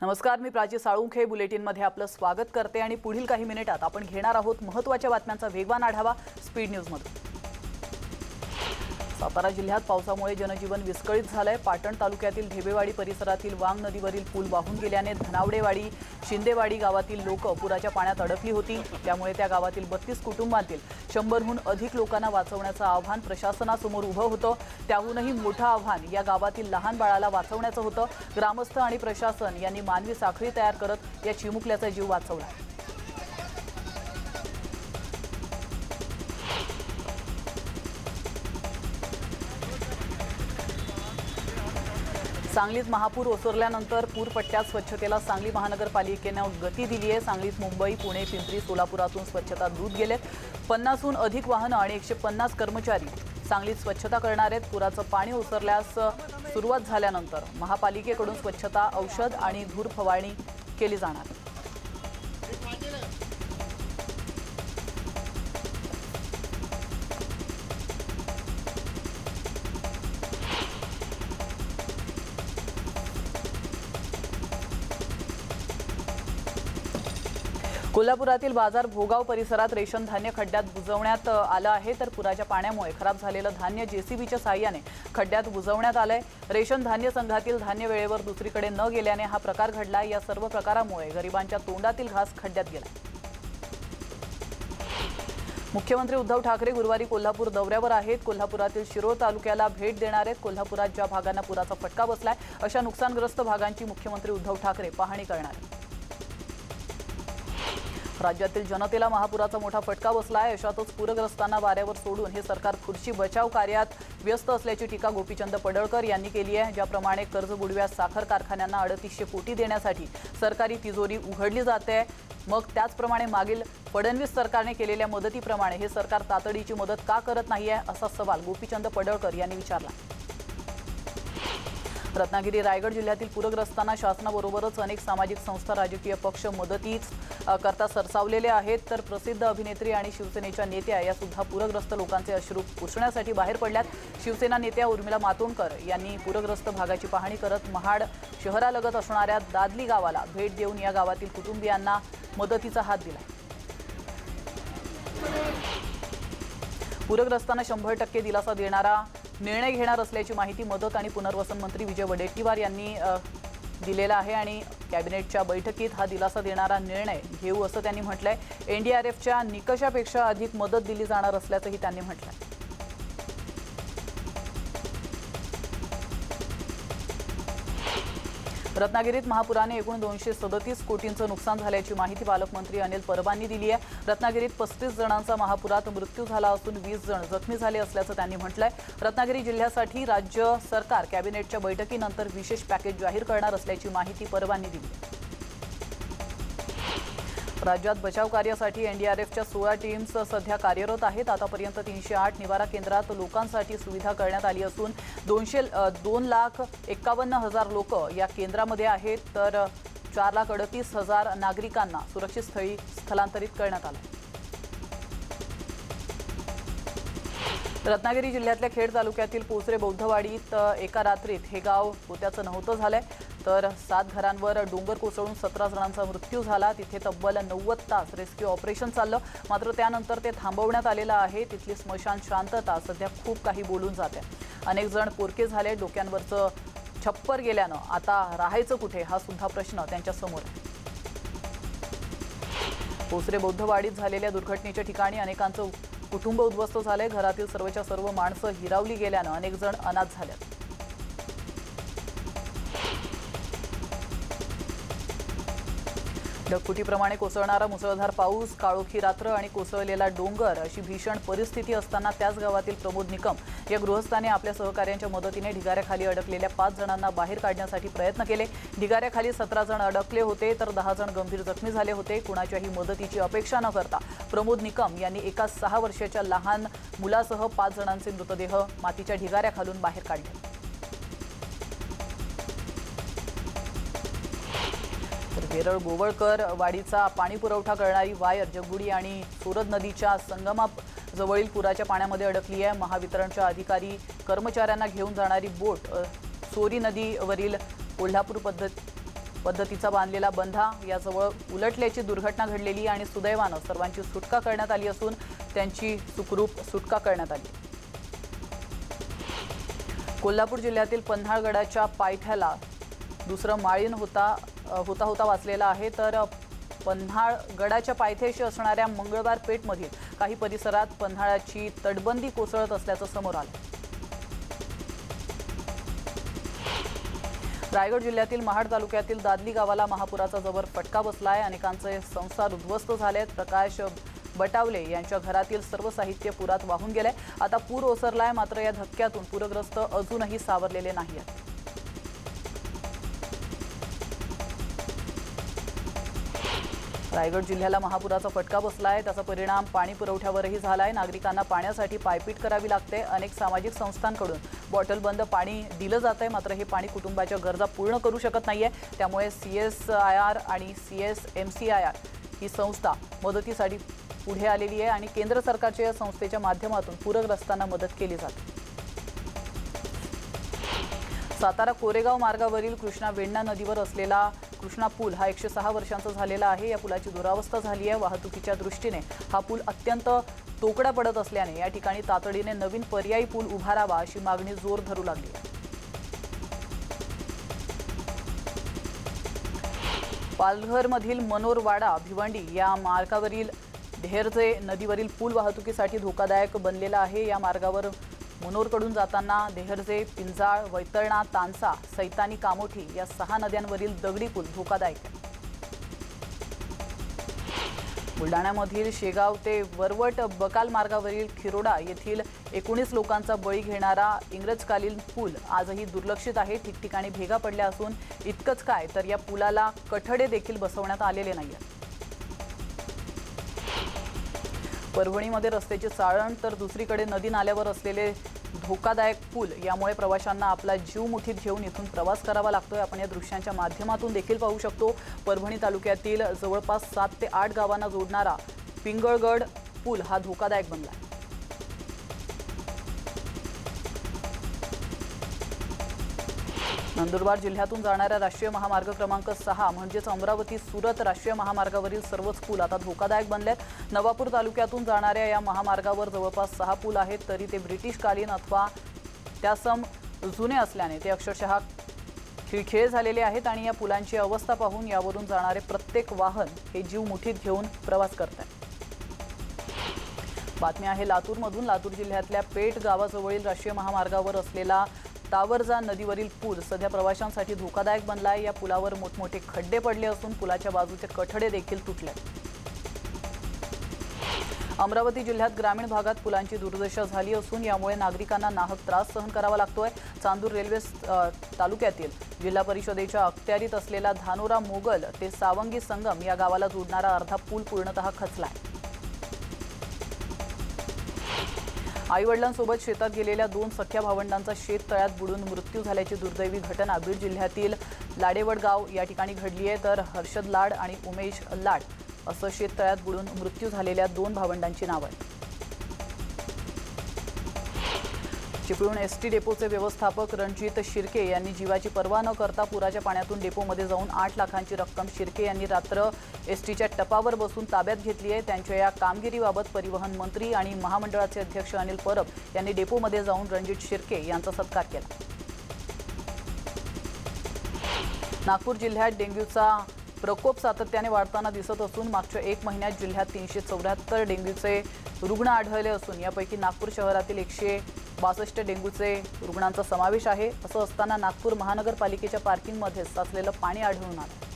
नमस्कार, मी प्राची साळुंखे बुलेटिनमध्ये आपलं स्वागत करते आणि पुढील काही मिनिटात आपण घेणार आहोत महत्त्वाच्या बातम्यांचा वेगवान आढावा स्पीड न्यूजमध्ये। सातारा जिल्ह्यात पावसामुळे जनजीवन विस्कळीत झालंय। पाटण तालुक्यातील ढेबेवाडी परिसरातील वांग नदीवरील पूल वाहून गेल्याने धनावडेवाडी शिंदेवाडी गावातील लोक पुराच्या पाण्यात अडकली होती। त्यामुळे त्या गावातील 32 कुटुंबांतील 100हून अधिक लोकांना वाचवण्याचं आव्हान प्रशासनासमोर उभं होतं। त्याहूनही मोठं आव्हान या गावातील लहान बाळाला वाचवण्याचं होतं। ग्रामस्थ आणि प्रशासन यांनी मानवी साखळी तयार करत या चिमुकल्याचा जीव वाचवला। सांगलीत महापूर ओसरल्यानंतर पूरपट्ट्यात स्वच्छतेला सांगली महानगरपालिकेने गती दिली आहे। सांगलीत मुंबई, पुणे, पिंपरी, सोलापुरातून स्वच्छता दूत गेलेत। 50हून अधिक वाहनं आणि 150 कर्मचारी सांगलीत स्वच्छता करणार आहेत। पुराचं पाणी ओसरल्यास सुरुवात झाल्यानंतर महापालिकेकडून स्वच्छता, औषध आणि धूर फवारणी केली जाणार। कोल्हापुरातील बाजार भोगाव परिसरात रेशन धान्य खड्ड्यात बुजवण्यात आलं आहे। तर पुराच्या पाण्यामुळे खराब झालेलं धान्य जेसीबीच्या साहाय्याने खड्ड्यात बुजवण्यात आलंय। रेशन धान्य संघातील धान्य वेळेवर दुसरीकडे न गेल्याने हा प्रकार घडला। या सर्व प्रकारामुळे गरिबांच्या तोंडातील घास खड्ड्यात गेला। मुख्यमंत्री उद्धव ठाकरे गुरुवारी कोल्हापूर दौऱ्यावर आहेत। कोल्हापुरातील शिरोळ तालुक्याला भेट देणार आहेत। कोल्हापुरात ज्या भागांना पुराचा फटका बसलाय अशा नुकसानग्रस्त भागांची मुख्यमंत्री उद्धव ठाकरे पाहणी करणार आहेत। राज्यातील जनतेला महापुराचा मोठा फटका बसलाय। अशातच पूरग्रस्तांना वाऱ्यावर सोडून हे सरकार खुर्ची बचाव कार्यात व्यस्त असल्याची टीका गोपीचंद पडळकर यांनी केली आहे। ज्याप्रमाणे कर्ज बुडव्यास साखर कारखान्यांना 3800 कोटी देण्यासाठी सरकारी तिजोरी उघडली जाते, मग त्याचप्रमाणे मागील फडणवीस सरकारने केलेल्या मदतीप्रमाणे हे सरकार तातडीची मदत का करत नाहीये, असा सवाल गोपीचंद पडळकर यांनी विचारला। रत्नागिरी रायगड जिल्ह्यातील पूरग्रस्तांना शासनाबरोबरच अनेक सामाजिक संस्था, राजकीय पक्ष मदतीच करता सरसावलेले आहेत। तर प्रसिद्ध अभिनेत्री आणि शिवसेनेच्या नेत्या या सुद्धा पूरग्रस्त लोकांचे अश्रू पुसण्यासाठी बाहेर पडल्यात। शिवसेना नेत्या उर्मिला मातोंडकर यांनी पूरग्रस्त भागाची पाहणी करत महाड शहरालगत असणाऱ्या दादली गावाला भेट देऊन या गावातील कुटुंबियांना मदतीचा हात दिला। पूरग्रस्तांना 100% दिलासा देणारा निर्णय घेणार असल्याची माहिती मदत आणि पुनर्वसन मंत्री विजय वडेट्टीवार यांनी दिलेला आहे आणि कॅबिनेटच्या बैठकीत हा दिलासा देणारा निर्णय घेऊ असं त्यांनी म्हटलंय। एनडीआरएफच्या निकषापेक्षा अधिक मदत दिली जाणार असल्याचंही त्यांनी म्हटलंय। रत्नागिरीत महापुराने एकूण 237 कोटींचं नुकसान झाल्याची माहिती पालकमंत्री अनिल परबांनी दिली आहे। रत्नागिरीत 35 जणांचा महापुरात मृत्यू झाला असून 20 जण जखमी झाले असल्याचं त्यांनी म्हटलंय। रत्नागिरी जिल्ह्यासाठी राज्य सरकार कॅबिनेटच्या बैठकीनंतर विशेष पॅकेज जाहीर करणार असल्याची माहिती परबांनी दिली। राज्यात बचाव कार्यासाठी एनडीआरएफच्या 16 टीम्स सध्या कार्यरत आहेत। आतापर्यंत 308 निवारा केंद्रात लोकांसाठी सुविधा करण्यात आली असून 2,51,000 लोक या केंद्रामध्ये आहेत। तर 4,38,000 नागरिकांना सुरक्षित स्थळी स्थलांतरित करण्यात आलं। रत्नागिरी जिल्ह्यातल्या खेड तालुक्यातील पोचरे बौद्धवाडीत एका रात्रीत हे गाव पोत्याचं नव्हतं झालंय। तर 7 घरांवर डोंगर कोसळून 17 जणांचा मृत्यू झाला। तिथे तब्बल 90 तास रेस्क्यू ऑपरेशन चाललं, मात्र त्यानंतर ते थांबवण्यात आलेलं आहे। तिथली स्मशान शांतता सध्या खूप काही बोलून जाते। अनेक जण पोरके झाले। डोक्यांवरचं छप्पर गेल्यानं आता राहायचं कुठे हा सुद्धा प्रश्न त्यांच्या समोर आहे। पोचरे बौद्धवाडीत झालेल्या दुर्घटनेच्या ठिकाणी अनेकांचं कुटुंब उद्ध्वस्त झाले। घरातील सर्वच्या सर्व माणसं हिरावली गेल्यानं अनेक जण अनाथ झाले। ढगफुटीप्रमाणे कोसळणारा मुसळधार पाऊस, काळोखी रात्र आणि कोसळलेला डोंगर अशी भीषण परिस्थिती असताना त्याच गावातील प्रमोद निकम या गृहस्थाने आपल्या सहकाऱ्यांच्या मदतीने ढिगाऱ्याखाली अडकलेल्या 5 जणांना बाहेर काढण्यासाठी प्रयत्न केले। ढिगाऱ्याखाली 17 जण अडकले होते, तर 10 जण गंभीर जखमी झाले होते। कुणाच्याही मदतीची अपेक्षा न करता प्रमोद निकम यांनी एका 6 वर्षाच्या लहान मुलासह 5 जणांचे मृतदेह मातीच्या ढिगाऱ्याखालून बाहेर काढले। वेरळ गोवळकर वाडीचा पाणी पुरवठा करणारी वायर जगबुडी आणि सूरज नदीच्या संगमाजवळील पुराच्या पाण्यामध्ये अडकली आहे। महावितरणच्या अधिकारी कर्मचाऱ्यांना घेऊन जाणारी बोट सोरी नदीवरील पद्धतीचा बांधलेला बंधा याजवळ उलटल्याची दुर्घटना घडलेली आणि सुदैवानं सर्वांची सुटका करण्यात आली असून त्यांची सुखरूप सुटका करण्यात आली। कोल्हापूर जिल्ह्यातील पन्हाळगडाच्या पायथ्याला दुसरं माळीण होता वाचलेला आहे। तर पन्हाळगडाच्या पायथ्याशी असणाऱ्या मंगळवार पेठमधील काही परिसरात पन्हाळाची तटबंदी कोसळत असल्याचं समोर आलं। रायगड जिल्ह्यातील महाड तालुक्यातील दादली गावाला महापुराचा जबर फटका बसलाय। अनेकांचे संसार उद्ध्वस्त झालेत। प्रकाश बटावले यांच्या घरातील सर्व साहित्य पुरात वाहून गेले। आता पूर ओसरलाय, मात्र या धक्क्यातून पूरग्रस्त अजूनही सावरलेले नाहीत। रायगड जिल्ह्याला महापुराचा फटका बसलाय, त्याचा परिणाम पाणी पुरवठ्यावरही झालाय। नागरिकांना पाण्यासाठी पायपीट करावी लागते। अनेक सामाजिक संस्थांकडून बॉटल बंद पाणी दिलं जातंय, मात्र हे पाणी कुटुंबाच्या गरजा पूर्ण करू शकत नाहीये। त्यामुळे CSIR आणि CSMCIR ही संस्था मदतीसाठी पुढे आलेली आहे आणि केंद्र सरकारच्या या संस्थेच्या माध्यमातून पूरग्रस्तांना मदत केली जाते। सातारा कोरेगाव मार्गावरील कृष्णा वेण्णा नदीवर असलेला कृष्णा पूल हा 106 वर्षांचा झालेला आहे। या पुलाची दुरावस्था झाली आहे। वाहतुकीच्या दृष्टीने हा पूल अत्यंत तोकडा पडत असल्याने या ठिकाणी तातडीने नवीन पर्यायी पूल उभारावा अशी मागणी जोर धरू लागली आहे। पालघरमधील मनोरवाडा भिवंडी या मार्गावरील ढेरजे नदीवरील पूल वाहतुकीसाठी धोकादायक बनलेला आहे। या मार्गावर मनोरकडून जाताना देहरजे, पिंजाळ, वैतरणा, तानसा, सैतानी, कामोठी या 6 नद्यांवरील दगडी पूल धोकादायक आहे। बुलढाण्यामधील शेगाव ते वरवट बकाल मार्गावरील खिरोडा येथील 19 लोकांचा बळी घेणारा इंग्रजकालीन पूल आजही दुर्लक्षित आहे। ठिकठिकाणी भेगा पडल्या असून इतकंच काय तर या पुलाला कठडे देखील बसवण्यात आलेले नाहीत। परभणीमध्ये रस्त्याची चाळण तर दुसरीकडे नदी नाल्यावर असलेले धोकादायक पूल यामुळे प्रवाशांना आपला जीव मुठीत घेऊन इथून प्रवास करावा लागतोय। आपण या दृश्यांच्या माध्यमातून देखील पाहू शकतो। परभणी तालुक्यातील जवळपास 7 ते 8 गावांना जोडणारा पिंगळगड पूल हा धोकादायक बनला आहे। नंदुरबार जिल्ह्यातून जाणाऱ्या राष्ट्रीय महामार्ग क्रमांक 6 म्हणजेच अमरावती सुरत राष्ट्रीय महामार्गावरील सर्वच पूल आता धोकादायक बनलेत। नवापूर तालुक्यातून जाणाऱ्या या महामार्गावर जवळपास 6 पूल आहेत, तरी ते ब्रिटिशकालीन अथवा त्यासम जुने असल्याने ते अक्षरशः खिळखिळे झालेले आहेत आणि या पुलांची अवस्था पाहून यावरून जाणारे प्रत्येक वाहन हे जीव मुठीत घेऊन प्रवास करत आहे। बातमी आहे लातूरमधून। लातूर जिल्ह्यातल्या पेठ गावाजवळील राष्ट्रीय महामार्गावर असलेला तावरजा नदीवरील पूल सध्या प्रवाशांसाठी धोकादायक बनला आहे। या पुलावर मोठमोठे खड्डे पडले असून पुलाच्या बाजूचे कठडे देखील तुटले। अमरावती जिल्ह्यात ग्रामीण भागात पुलांची दुर्दशा झाली असून यामुळे नागरिकांना नाहक त्रास सहन करावा लागतोय। चांदूर रेल्वे तालुक्यातील जिल्हा परिषदेच्या अखत्यारीत असलेला धानोरा मोगल ते सावंगी संगम या गावाला जोडणारा अर्धा पूल पूर्णतः खचलाय। आईवडिलांसोबत शेतात गेलेल्या 2 सख्या भावंडांचा शेततळ्यात बुडून मृत्यू झाल्याची दुर्दैवी घटना बीड जिल्ह्यातील लाडेवड गाव या ठिकाणी घडली आहे। तर हर्षद लाड आणि उमेश लाड असं शेततळ्यात बुडून मृत्यू झालेल्या 2 भावंडांची नावं आहेत। चिपळूण ST डेपोचे व्यवस्थापक रणजित शिर्के यांनी जीवाची पर्वा न करता पुराच्या पाण्यातून डेपोमध्ये जाऊन 8 लाखांची रक्कम शिर्के यांनी रात्र STच्या टपावर बसून ताब्यात घेतली आहे। त्यांच्या या कामगिरीबाबत परिवहन मंत्री आणि महामंडळाचे अध्यक्ष अनिल परब यांनी डेपोमध्ये जाऊन रणजित शिर्के यांचा सत्कार केला। नागपूर जिल्ह्यात डेंग्यूचा प्रकोप सातत्याने वाढताना दिसत असून मागच्या 1 महिन्यात जिल्ह्यात 374 डेंग्यूचे रुग्ण आढळले असून यापैकी नागपूर शहरातील 162 डेंग्यूचे रुग्णांचा समावेश आहे। असं असताना नागपूर महानगरपालिकेच्या पार्किंगमध्ये साचलेलं पाणी आढळून आलं।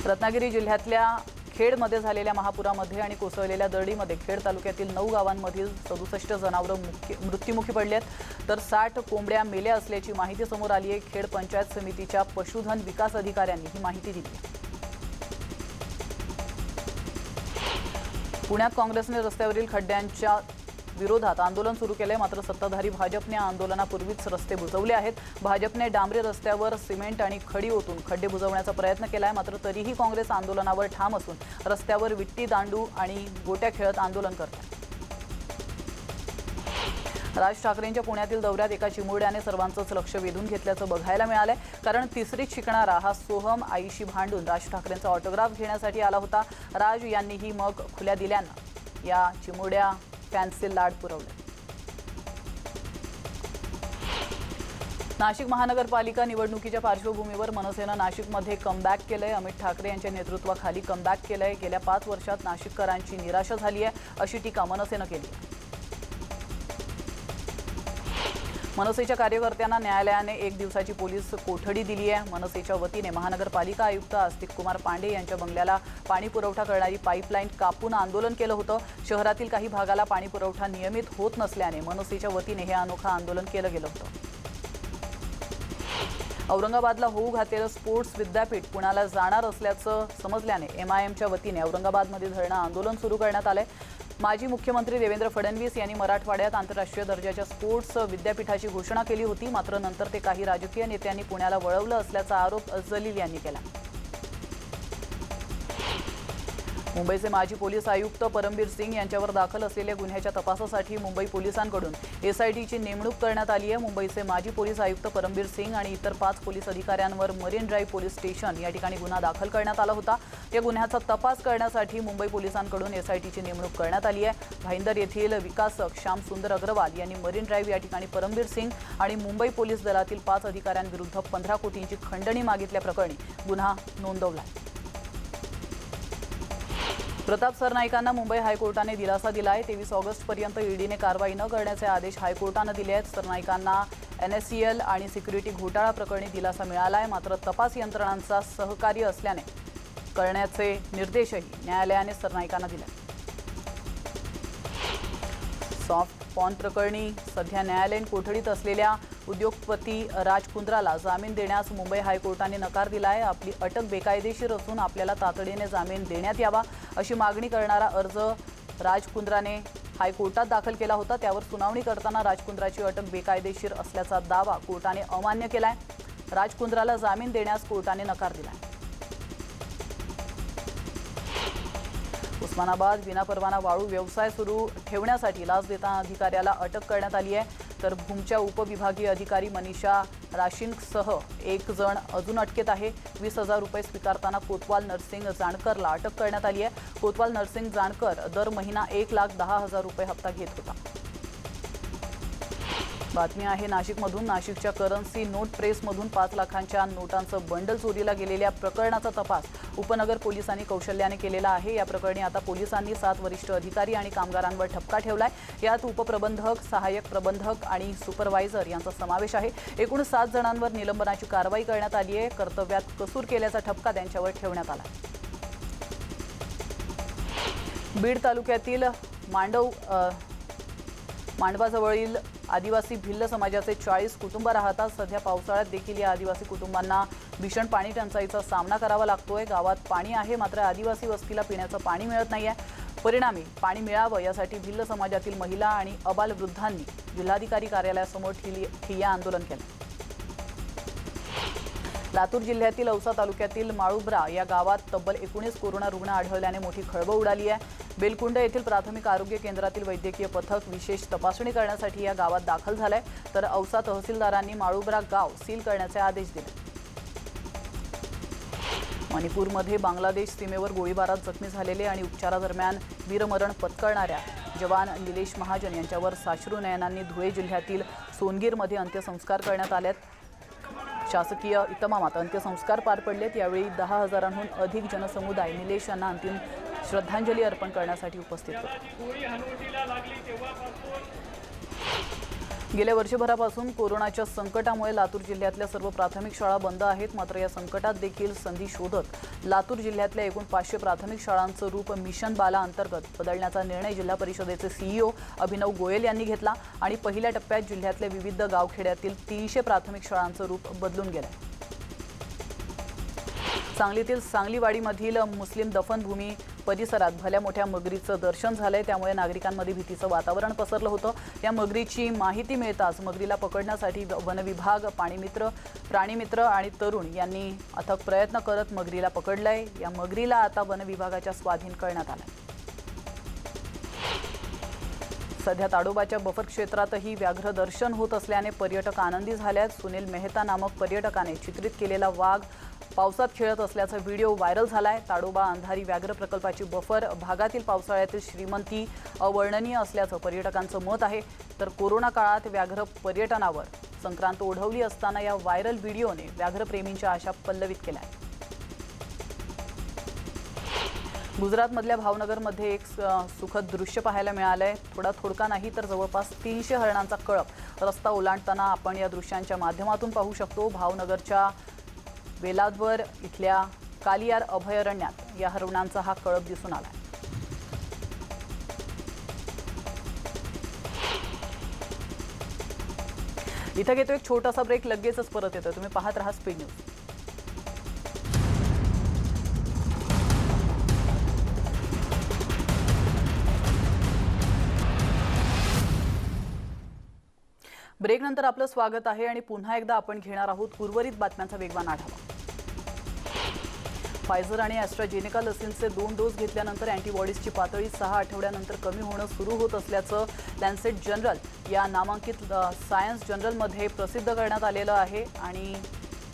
रत्नागिरी जिल्ह्यातल्या खेडमध्ये झालेल्या महापुरामध्ये आणि कोसळलेल्या दरडीमध्ये खेड तालुक्यातील 9 गावांमधील 67 जनावरं मृत्युमुखी पडली आहेत, तर 60 कोंबड्या मेल्या असल्याची माहिती समोर आली आहे। खेड पंचायत समितीच्या पशुधन विकास अधिकाऱ्यांनी ही माहिती दिली आहे। पुण्यात काँग्रेसने रस्त्यावरील खड्ड्यांच्या विरोधात आंदोलन सुरू केले, मात्र सत्ताधारी भाजपने आंदोलनापूर्वीच रस्ते बुजवले आहेत। भाजपने डांबरी रस्त्यावर सिमेंट आणि खडी ओतून खड्डे बुजवण्याचा प्रयत्न केलाय, मात्र तरीही काँग्रेस आंदोलनावर ठाम असून रस्त्यावर विट्टी दांडू आणि गोट्या खेळत आंदोलन करत आहे। राज ठाकरेंच्या पुण्यातील दौऱ्यात एका चिमुरड्याने सर्वांचंच लक्ष वेधून घेतल्याचं बघायला मिळालंय। कारण तिसरीत शिकणारा हा सोहम आईशी भांडून राज ठाकरेंचा ऑटोग्राफ घेण्यासाठी आला होता। राज यांनीही मग खुल्या दिल्यानं या चिमुरड्या फॅन्सचे लाड पुरवले। नाशिक महानगरपालिका निवडणुकीच्या पार्श्वभूमीवर मनसेनं नाशिकमध्ये कमबॅक केलंय। अमित ठाकरे यांच्या नेतृत्वाखाली कमबॅक केलंय। गेल्या 5 वर्षात नाशिककरांची निराशा झाली आहे अशी टीका मनसेनं केली आहे। मनसेच्या कार्यकर्त्यांना न्यायालयाने 1 दिवसाची पोलीस कोठडी दिली आहे। मनसेच्या वतीने महानगरपालिका आयुक्त आस्तिक कुमार पांडे यांच्या बंगल्याला पाणी पुरवठा करणारी पाईपलाईन कापून आंदोलन केलं होतं। शहरातील काही भागाला पाणी पुरवठा नियमित होत नसल्याने मनसेच्या वतीने हे अनोखं आंदोलन केलं गेलं होतं। औरंगाबादला होऊ घातलेलं स्पोर्ट्स विद्यापीठ पुण्याला जाणार असल्याचं समजल्याने MIMच्या वतीने औरंगाबादमध्ये धरणं आंदोलन सुरू करण्यात आलंय। माजी मुख्यमंत्री देवेंद्र फडणवीस यांनी मराठवाड्यात आंतरराष्ट्रीय दर्जाच्या स्पोर्ट्स विद्यापीठाची घोषणा केली होती। मात्र नंतर ते काही राजकीय नेत्यांनी पुण्याला वळवलं असल्याचा आरोप जलील यांनी केला। मुंबईचे माजी पोलीस आयुक्त परमबीर सिंग यांच्यावर दाखल असलेल्या गुन्ह्याच्या तपासासाठी मुंबई पोलिसांकडून SITची नेमणूक करण्यात आली आहे। मुंबईचे माजी पोलीस आयुक्त परमबीर सिंग आणि इतर 5 पोलीस अधिकाऱ्यांवर मरीन ड्राईव्ह पोलीस स्टेशन या ठिकाणी गुन्हा दाखल करण्यात आला होता। या गुन्ह्याचा तपास करण्यासाठी मुंबई पोलिसांकडून SITची नेमणूक करण्यात आली आहे। भाईंदर येथील विकासक श्याम सुंदर अग्रवाल यांनी मरीन ड्राईव्ह या ठिकाणी परमबीर सिंग आणि मुंबई पोलीस दलातील 5 अधिकाऱ्यांविरुद्ध 15 कोटींची खंडणी मागितल्याप्रकरणी गुन्हा नोंदवला। प्रताप सरनाईकांना मुंबई हायकोर्टाने दिलासा दिलाय। 23 ऑगस्टपर्यंत ईडीने कारवाई न करण्याचे आदेश हायकोर्टाने दिले आहेत। सरनाईकांना NSCL आणि सिक्युरिटी घोटाळा प्रकरणी दिलासा मिळालाय। मात्र तपास यंत्रणांचा सहकार्य असल्याने करण्याचे निर्देशही न्यायालयाने सरनाईकांना दिले। सॉफ्ट पॉर्न प्रकरणी सध्या न्यायालयीन कोठडीत असलेल्या उद्योगपती राज कुंद्राला जामीन देण्यास मुंबई हायकोर्टाने नकार दिलाय। आपली अटक बेकायदेशीर असून आपल्याला तातडीने जामीन देण्यात यावा अशी मागणी करणारा अर्ज राज कुंद्राने हायकोर्टात दाखल केला होता। त्यावर सुनावणी करताना राज कुंद्राची अटक बेकायदेशीर असल्याचा दावा कोर्टाने अमान्य केलाय। राज कुंद्राला जामीन देण्यास कोर्टाने नकार दिलाय। उस्मानाबाद विनापरवाना वाळू व्यवसाय सुरू ठेवण्यासाठी लाच देताना अधिकाऱ्याला अटक करण्यात आली आहे। तर भूमच्या उपविभागीय अधिकारी मनीषा राशींसह 1 जण अजून अटकेत आहे। 20,000 रुपये स्वीकारताना कोतवाल नरसिंग जानकरला अटक करण्यात आली आहे। कोतवाल नरसिंग जानकर दर महिना 1,10,000 रुपये हप्ता घेत होता। बातमी आहे नाशिकमधून। नाशिकच्या करन्सी नोट प्रेसमधून 5 लाखांच्या नोटांचं बंडल चोरीला गेलेल्या प्रकरणाचा तपास उपनगर पोलिसांनी कौशल्याने केलेला आहे। या प्रकरणी आता पोलिसांनी 7 वरिष्ठ अधिकारी आणि कामगारांवर ठपका ठेवलाय। यात उपप्रबंधक, सहाय्यक प्रबंधक आणि सुपरवायझर यांचा समावेश आहे। एकूण 7 जणांवर निलंबनाची कारवाई करण्यात आली आहे। कर्तव्यात कसूर केल्याचा ठपका त्यांच्यावर ठेवण्यात आला। बीड तालुक्यातील मांडवाजवळील आदिवासी भिल्ल समाजाचे 40 कुटुंब राहतात। सध्या पावसाळ्यात देखील या आदिवासी कुटुंबांना भीषण पाणी टंचाईचा सामना करावा लागतोय। गावात पाणी आहे मात्र आदिवासी वस्तीला पिण्याचं पाणी मिळत नाहीये। परिणामी पाणी मिळावं यासाठी भिल्ल समाजातील महिला आणि अबालवृद्धांनी जिल्हाधिकारी कार्यालयासमोर ठिय्या आंदोलन केलं। लातूर जिल्ह्यातील औसा तालुक्यातील माळुब्रा या गावात तब्बल 19 कोरोना रुग्ण आढळल्याने मोठी खळबळ उडाली आहे। बेलकुंड येथील प्राथमिक आरोग्य केंद्रातील वैद्यकीय पथक विशेष तपासणी करण्यासाठी या गावात दाखल झालंय। तर औसा तहसीलदारांनी माळुब्रा गाव सील करण्याचे आदेश दिले। मणिपूरमध्ये बांगलादेश सीमेवर गोळीबारात जखमी झालेले आणि उपचारादरम्यान वीरमरण पत्करणाऱ्या जवान निलेश महाजन यांच्यावर साश्रू नयनांनी धुळे जिल्ह्यातील सोनगीरमध्ये अंत्यसंस्कार करण्यात आलेत। शासकीय इतमामात अंत्यसंस्कार पार पडलेत। यावेळी 10,000हून अधिक जनसमुदाय निलेश यांना अंतिम श्रद्धांजली अर्पण करण्यासाठी उपस्थित होते। गेल्या वर्षभरापासून कोरोनाच्या संकटामुळे लातूर जिल्ह्यातल्या सर्व प्राथमिक शाळा बंद आहेत। मात्र या संकटात देखील संधी शोधत लातूर जिल्ह्यातल्या एकूण 500 प्राथमिक शाळांचं रूप मिशन बाला अंतर्गत बदलण्याचा निर्णय जिल्हा परिषदेचे CEO अभिनव गोयल यांनी घेतला आणि पहिल्या टप्प्यात जिल्ह्यातल्या विविध गावखेड्यातील 300 प्राथमिक शाळांचं रूप बदलून गेलं। सांगलीतील सांगलीवाडीमधील मुस्लिम दफनभूमी परिसरात भल्या मोठ्या मगरीचं दर्शन झालंय। त्यामुळे नागरिकांमध्ये भीतीचं वातावरण पसरलं होतं। या मगरीची माहिती मिळताच मगरीला पकडण्यासाठी वनविभाग, प्राणीमित्र आणि तरुण यांनी अथक प्रयत्न करत मगरीला पकडलंय। या मगरीला आता वनविभागाच्या स्वाधीन करण्यात आलंय। सध्या ताडोबाच्या बफर क्षेत्रातही व्याघ्र दर्शन होत असल्याने पर्यटक आनंदी झाल्यात। सुनील मेहता नामक पर्यटकाने चित्रित केलेला वाघ पावसात खेळत असल्याचा व्हिडिओ व्हायरल झालाय। ताडोबा अंधारी व्याघ्र प्रकल्पाची बफर भागातील पावसाळ्यातील श्रीमंती अवर्णनीय असल्याचं पर्यटकांचं मत आहे। तर कोरोना काळात व्याघ्र पर्यटनावर संक्रांत ओढवली असताना या व्हायरल व्हिडिओने व्याघ्रप्रेमींच्या आशा पल्लवित केल्या। गुजरातमधल्या भावनगरमध्ये एक सुखद दृश्य पाहायला मिळालंय। थोडका नाही तर जवळपास 300 हरणांचा कळप रस्ता ओलांडताना आपण या दृश्यांच्या माध्यमातून पाहू शकतो। भावनगरच्या वेलादवर इथल्या कालियार अभयारण्यात या हरणांचा हा कळप दिसून आलाय। इथं घेतो एक छोटासा ब्रेक, लगेचच परत येतो। तुम्ही पाहत राहा स्पीड न्यूज। ब्रेक नंतर आपलं स्वागत आहे आणि पुन्हा एकदा आपण घेणार आहोत उर्वरित बातम्यांचा वेगवान आढावा। फायझर आणि ॲस्ट्राजेनेका लसींचे 2 डोस घेतल्यानंतर अँटीबॉडीजची पातळी 6 आठवड्यानंतर कमी होणं सुरू होत असल्याचं लॅन्सेट जर्नल या नामांकित सायन्स जर्नलमध्ये प्रसिद्ध करण्यात आलेलं आहे आणि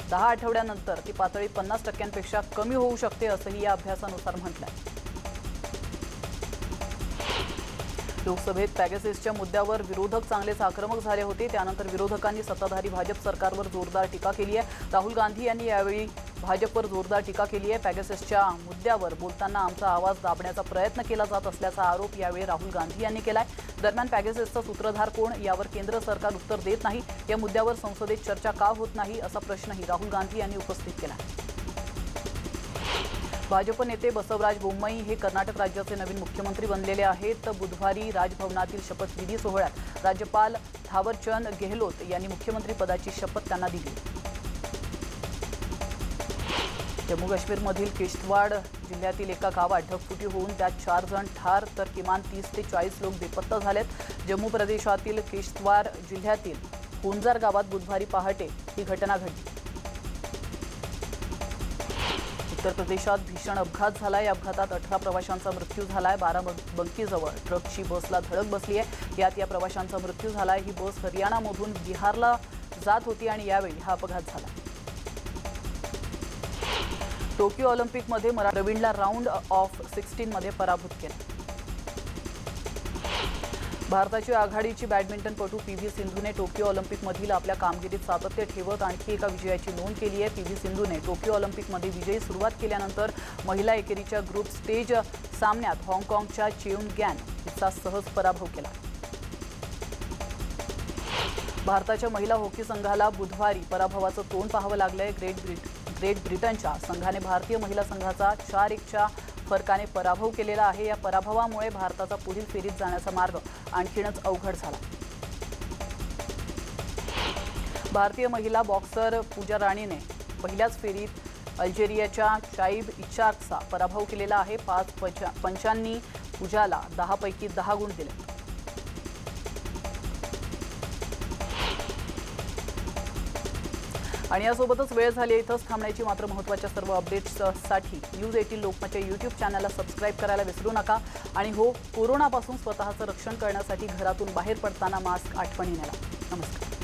10 आठवड्यानंतर ती पातळी 50% कमी होऊ शकते असंही या अभ्यासानुसार म्हटलंय। लोकसभेत पॅगेसेसच्या मुद्द्यावर विरोधक चांगलेच आक्रमक झाले होते। त्यानंतर विरोधकांनी सत्ताधारी भाजप सरकारवर जोरदार टीका केली आहे। राहुल गांधी यांनी यावेळी भाजपवर जोरदार टीका केली आहे। पॅगेसेसच्या मुद्द्यावर बोलताना आमचा आवाज दाबण्याचा प्रयत्न केला जात असल्याचा आरोप यावेळी राहुल गांधी यांनी केलाय। दरम्यान पॅगेसेसचा सूत्रधार कोण यावर केंद्र सरकार उत्तर देत नाही। या मुद्द्यावर संसदेत चर्चा का होत नाही असा प्रश्नही राहुल गांधी यांनी उपस्थित केला। भाजप नेते बसवराज बोम्मई हे कर्नाटक राज्याचे नवीन मुख्यमंत्री बनलेले आहेत। बुधवारी राजभवनातील शपथविधी सोहळ्यात राज्यपाल थावरचंद गेहलोत यांनी मुख्यमंत्री पदाची शपथ त्यांना दिली। जम्मू काश्मीरमधील किश्तवाड जिल्ह्यातील एका गावात ढगफुटी होऊन त्यात 4 जण ठार तर किमान 30 ते 40 लोक बेपत्ता झालेत। जम्मू प्रदेशातील किश्तवाड जिल्ह्यातील हुंजार गावात बुधवारी पहाटे ही घटना घडली। उत्तर प्रदेशात भीषण अपघात झाला। या अपघातात 18 प्रवाशांचा मृत्यू झालाय। बाराबंकीजवळ ट्रकची बसला धडक बसली आहे। यात या प्रवाशांचा मृत्यू झालाय। ही बस हरियाणामधून बिहारला जात होती आणि यावेळी हा अपघात झाला। टोकियो ऑलिम्पिकमध्ये प्रवीणला राऊंड ऑफ 16 मध्ये पराभूत केलं। भारताची आघाडीची बॅडमिंटनपटू पी.व्ही. सिंधूने टोकियो ऑलिम्पिकमधील आपल्या कामगिरीत सातत्य ठेवत आणखी एका विजयाची नोंद केली आहे। पी.व्ही. सिंधूने टोकियो ऑलिम्पिकमध्ये विजयी सुरुवात केल्यानंतर महिला एकेरीच्या ग्रुप स्टेज सामन्यात हाँगकाँगच्या चेउन गॅन हिचा सहज पराभव केला। भारताच्या महिला हॉकी संघाला बुधवारी पराभवाचं तोंड पाहावं लागलंय। ग्रेट ब्रिटनच्या संघाने भारतीय महिला संघाचा 4-1च्या फरकाने पराभव केलेला आहे। या पराभवामुळे भारताचा पुढील फेरीत जाण्याचा मार्ग आणखीनच अवघड झाला। भारतीय महिला बॉक्सर पूजा राणीने पहिल्याच फेरीत अल्जेरियाच्या शाईब इचाकचा पराभव केलेला आहे। 5 पंचांनी पूजाला 10 पैकी 10 गुण दिले। आणि यासोबतच वेळ झाली इथंच थांबण्याची, मात्र महत्त्वाच्या सर्व अपडेट्ससाठी न्यूज 18 लोकमतच्या यूट्यूब चॅनलला सबस्क्राईब करायला विसरू नका। आणि हो, कोरोनापासून स्वतःचं रक्षण करण्यासाठी घरातून बाहेर पडताना मास्क आठवणीने लावा। नमस्कार।